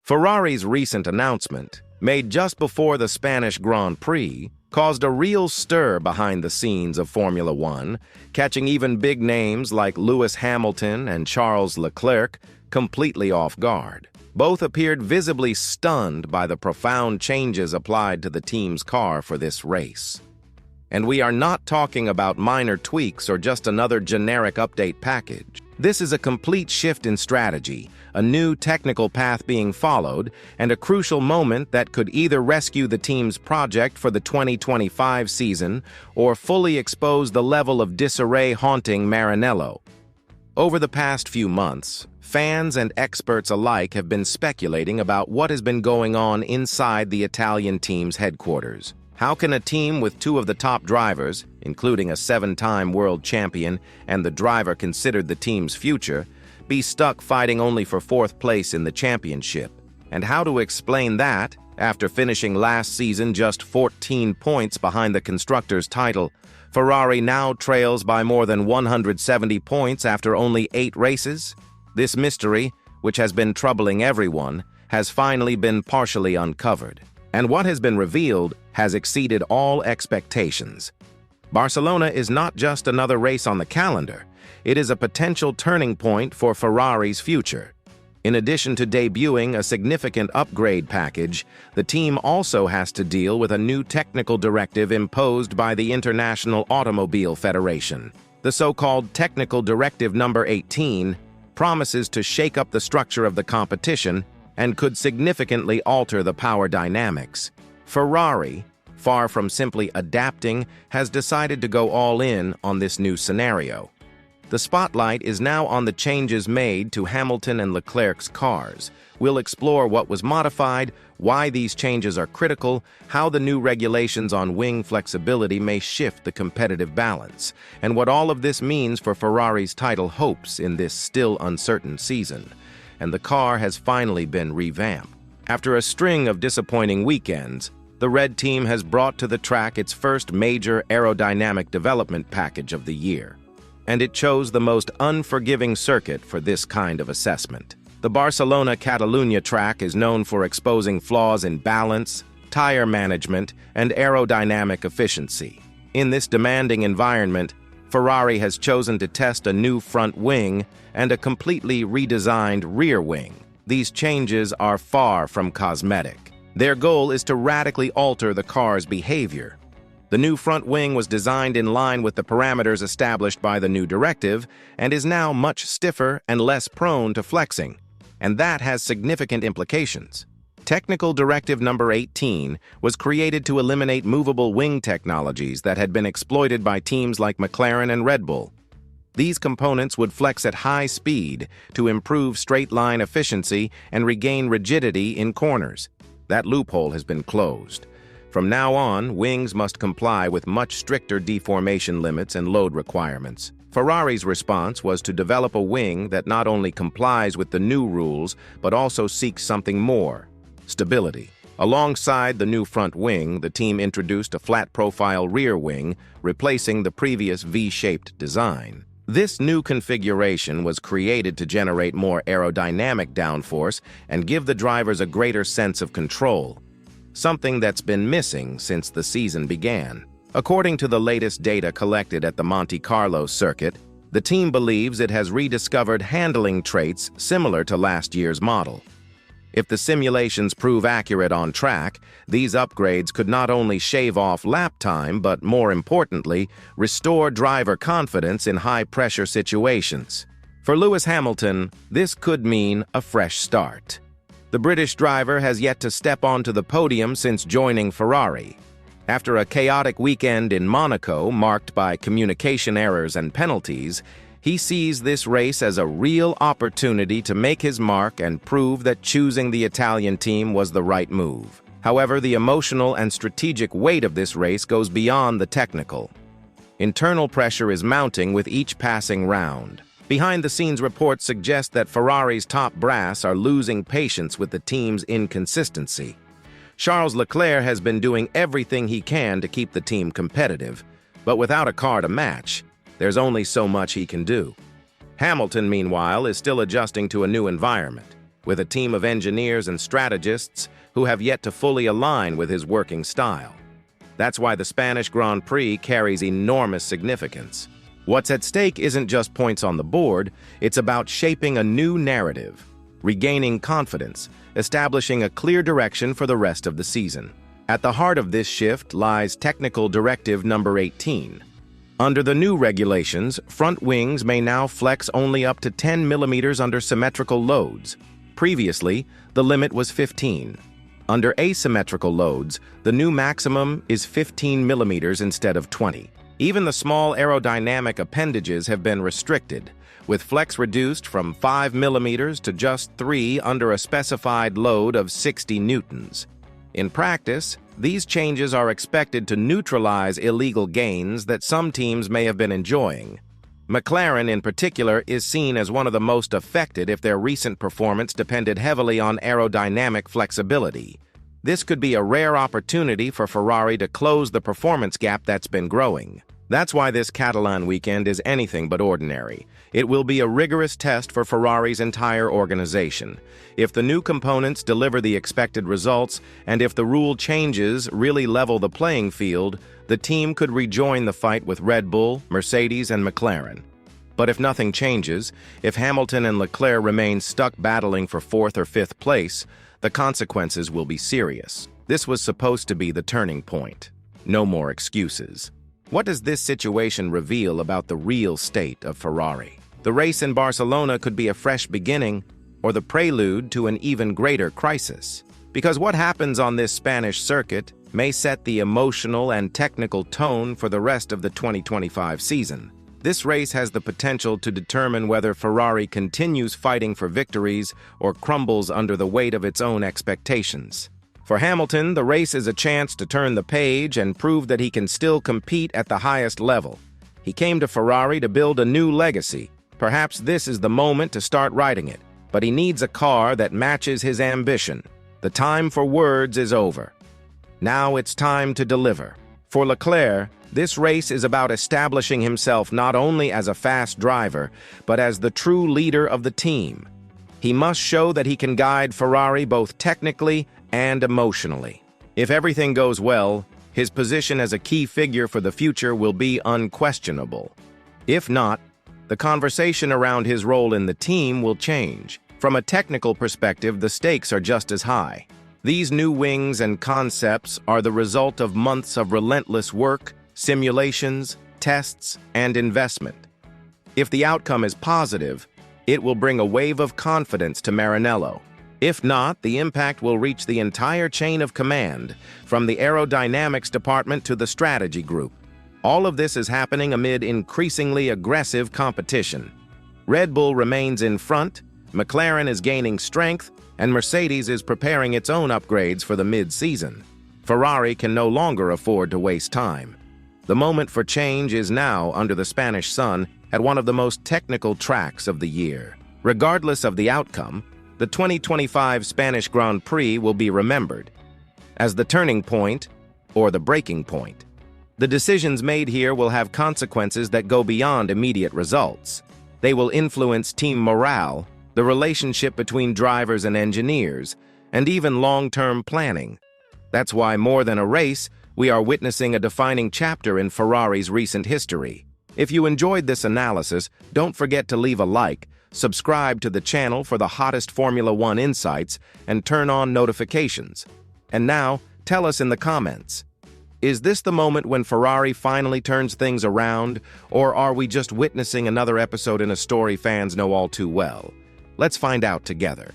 Ferrari's recent announcement, made just before the Spanish Grand Prix, caused a real stir behind the scenes of Formula One, catching even big names like Lewis Hamilton and Charles Leclerc completely off guard. Both appeared visibly stunned by the profound changes applied to the team's car for this race. And we are not talking about minor tweaks or just another generic update package. This is a complete shift in strategy, a new technical path being followed, and a crucial moment that could either rescue the team's project for the 2025 season or fully expose the level of disarray haunting Maranello. Over the past few months, fans and experts alike have been speculating about what has been going on inside the Italian team's headquarters. How can a team with two of the top drivers, including a 7-time world champion and the driver considered the team's future, be stuck fighting only for 4th place in the championship? And how to explain that, after finishing last season just 14 points behind the constructors' title, Ferrari now trails by more than 170 points after only 8 races? This mystery, which has been troubling everyone, has finally been partially uncovered. And what has been revealed has exceeded all expectations. Barcelona is not just another race on the calendar, it is a potential turning point for Ferrari's future. In addition to debuting a significant upgrade package, the team also has to deal with a new technical directive imposed by the International Automobile Federation. The so-called Technical Directive Number 18 promises to shake up the structure of the competition and could significantly alter the power dynamics. Ferrari, far from simply adapting, has decided to go all in on this new scenario. The spotlight is now on the changes made to Hamilton and Leclerc's cars. We'll explore what was modified, why these changes are critical, how the new regulations on wing flexibility may shift the competitive balance, and what all of this means for Ferrari's title hopes in this still uncertain season. And the car has finally been revamped. After a string of disappointing weekends, the Red Team has brought to the track its first major aerodynamic development package of the year. And it chose the most unforgiving circuit for this kind of assessment. The Barcelona-Catalunya track is known for exposing flaws in balance, tire management, and aerodynamic efficiency. In this demanding environment, Ferrari has chosen to test a new front wing and a completely redesigned rear wing. These changes are far from cosmetic. Their goal is to radically alter the car's behavior. The new front wing was designed in line with the parameters established by the new directive and is now much stiffer and less prone to flexing, and that has significant implications. Technical Directive Number 18 was created to eliminate movable wing technologies that had been exploited by teams like McLaren and Red Bull. These components would flex at high speed to improve straight-line efficiency and regain rigidity in corners. That loophole has been closed. From now on, wings must comply with much stricter deformation limits and load requirements. Ferrari's response was to develop a wing that not only complies with the new rules, but also seeks something more: stability. Alongside the new front wing, the team introduced a flat-profile rear wing, replacing the previous V-shaped design. This new configuration was created to generate more aerodynamic downforce and give the drivers a greater sense of control, something that's been missing since the season began. According to the latest data collected at the Monte Carlo circuit, the team believes it has rediscovered handling traits similar to last year's model. If the simulations prove accurate on track, these upgrades could not only shave off lap time, but more importantly, restore driver confidence in high-pressure situations. For Lewis Hamilton, this could mean a fresh start. The British driver has yet to step onto the podium since joining Ferrari. After a chaotic weekend in Monaco marked by communication errors and penalties, he sees this race as a real opportunity to make his mark and prove that choosing the Italian team was the right move. However, the emotional and strategic weight of this race goes beyond the technical. Internal pressure is mounting with each passing round. Behind-the-scenes reports suggest that Ferrari's top brass are losing patience with the team's inconsistency. Charles Leclerc has been doing everything he can to keep the team competitive, but without a car to match, there's only so much he can do. Hamilton, meanwhile, is still adjusting to a new environment. with a team of engineers and strategists who have yet to fully align with his working style. That's why the Spanish Grand Prix carries enormous significance. What's at stake isn't just points on the board, it's about shaping a new narrative, regaining confidence, establishing a clear direction for the rest of the season. At the heart of this shift lies Technical Directive Number 18. Under the new regulations, front wings may now flex only up to 10 millimeters under symmetrical loads. Previously, the limit was 15. Under asymmetrical loads, the new maximum is 15 millimeters instead of 20. Even the small aerodynamic appendages have been restricted, with flex reduced from 5 millimeters to just 3 under a specified load of 60 newtons. In practice, these changes are expected to neutralize illegal gains that some teams may have been enjoying. McLaren, in particular, is seen as one of the most affected if their recent performance depended heavily on aerodynamic flexibility. This could be a rare opportunity for Ferrari to close the performance gap that's been growing. That's why this Catalan weekend is anything but ordinary. It will be a rigorous test for Ferrari's entire organization. If the new components deliver the expected results, and if the rule changes really level the playing field, the team could rejoin the fight with Red Bull, Mercedes, and McLaren. But if nothing changes, if Hamilton and Leclerc remain stuck battling for 4th or 5th place, the consequences will be serious. This was supposed to be the turning point. No more excuses. What does this situation reveal about the real state of Ferrari? The race in Barcelona could be a fresh beginning or the prelude to an even greater crisis. Because what happens on this Spanish circuit may set the emotional and technical tone for the rest of the 2025 season. This race has the potential to determine whether Ferrari continues fighting for victories or crumbles under the weight of its own expectations. For Hamilton, the race is a chance to turn the page and prove that he can still compete at the highest level. He came to Ferrari to build a new legacy. Perhaps this is the moment to start writing it, but he needs a car that matches his ambition. The time for words is over. Now it's time to deliver. For Leclerc, this race is about establishing himself not only as a fast driver, but as the true leader of the team. He must show that he can guide Ferrari both technically and emotionally. If everything goes well, his position as a key figure for the future will be unquestionable. If not, the conversation around his role in the team will change. From a technical perspective, the stakes are just as high. These new wings and concepts are the result of months of relentless work, simulations, tests, and investment. If the outcome is positive, it will bring a wave of confidence to Maranello. If not, the impact will reach the entire chain of command, from the aerodynamics department to the strategy group. All of this is happening amid increasingly aggressive competition. Red Bull remains in front, McLaren is gaining strength, and Mercedes is preparing its own upgrades for the mid-season. Ferrari can no longer afford to waste time. The moment for change is now under the Spanish sun at one of the most technical tracks of the year. Regardless of the outcome, the 2025 Spanish Grand Prix will be remembered as the turning point or the breaking point. The decisions made here will have consequences that go beyond immediate results. They will influence team morale, the relationship between drivers and engineers, and even long-term planning. That's why, more than a race, we are witnessing a defining chapter in Ferrari's recent history. If you enjoyed this analysis, don't forget to leave a like, subscribe to the channel for the hottest Formula One insights, and turn on notifications. And now, tell us in the comments, is this the moment when Ferrari finally turns things around, or are we just witnessing another episode in a story fans know all too well? Let's find out together.